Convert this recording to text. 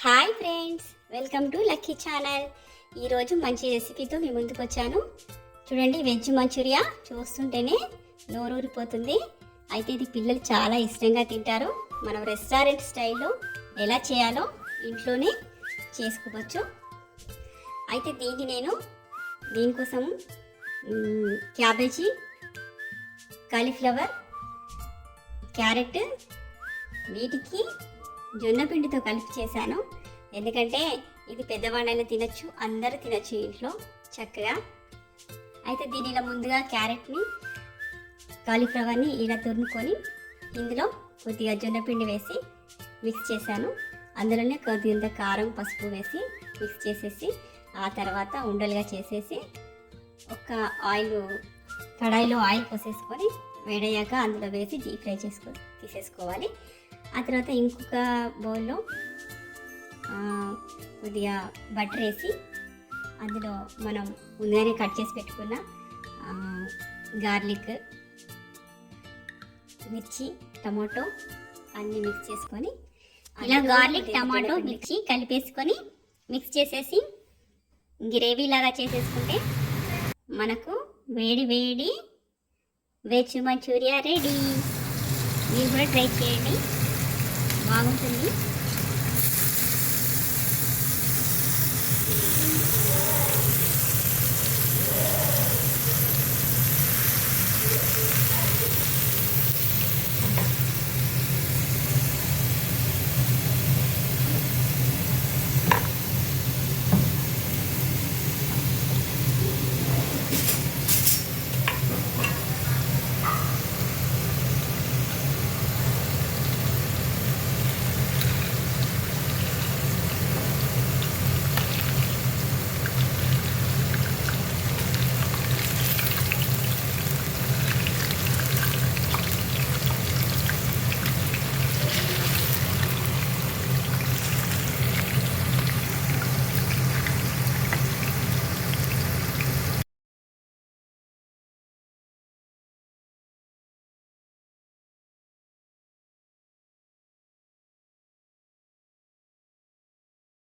Hi friends, welcome to lucky channel. ఈరోజు మంచి రెసిపీతో మీ ముందుకు వచ్చాను. చూడండి, వెజ్ మంచూరియా చూస్తుంటేనే నోరూరిపోతుంది. అయితే ఇది పిల్లలు చాలా ఇష్టంగా తింటారు. మనం రెస్టారెంట్ స్టైల్లో ఎలా చేయాలో ఇంట్లోనే చేసుకోవచ్చు. అయితే దీనికోసం క్యాబేజీ, కాలీఫ్లవర్, క్యారెట్ వీటికి జొన్న పిండితో కలిపి చేశాను. ఎందుకంటే ఇది పెద్దవాళ్ళైనా తినచ్చు, అందరూ తినచ్చు ఇంట్లో చక్కగా. అయితే దీని ఇలా ముందుగా క్యారెట్ని, కాలీఫ్లవర్ని ఇలా తురుముకొని ఇందులో కొద్దిగా జొన్న పిండి వేసి మిక్స్ చేశాను. అందులోనే కొద్దిగా కారం, పసుపు వేసి మిక్స్ చేసేసి ఆ తర్వాత ఉండలుగా చేసేసి ఒక కడాయిలో ఆయిల్ పోసేసుకొని వేడయ్యాక అందులో వేసి డీప్ ఫ్రై తీసేసుకోవాలి. ఆ తర్వాత ఇంకొక బౌల్లో కొద్దిగా బటర్ వేసి అందులో మనం ముందుగానే కట్ చేసి పెట్టుకున్న గార్లిక్, మిర్చి, టమాటో అన్నీ మిక్స్ చేసుకొని ఇలా గార్లిక్, టమాటో, మిర్చి కలిపేసుకొని మిక్స్ చేసేసి గ్రేవీ లాగా చేసేసుకుంటే మనకు వేడి వేడి వెజ్ మంచూరియా రెడీ. మీరు కూడా ట్రై చేయండి, బాగుంటుంది.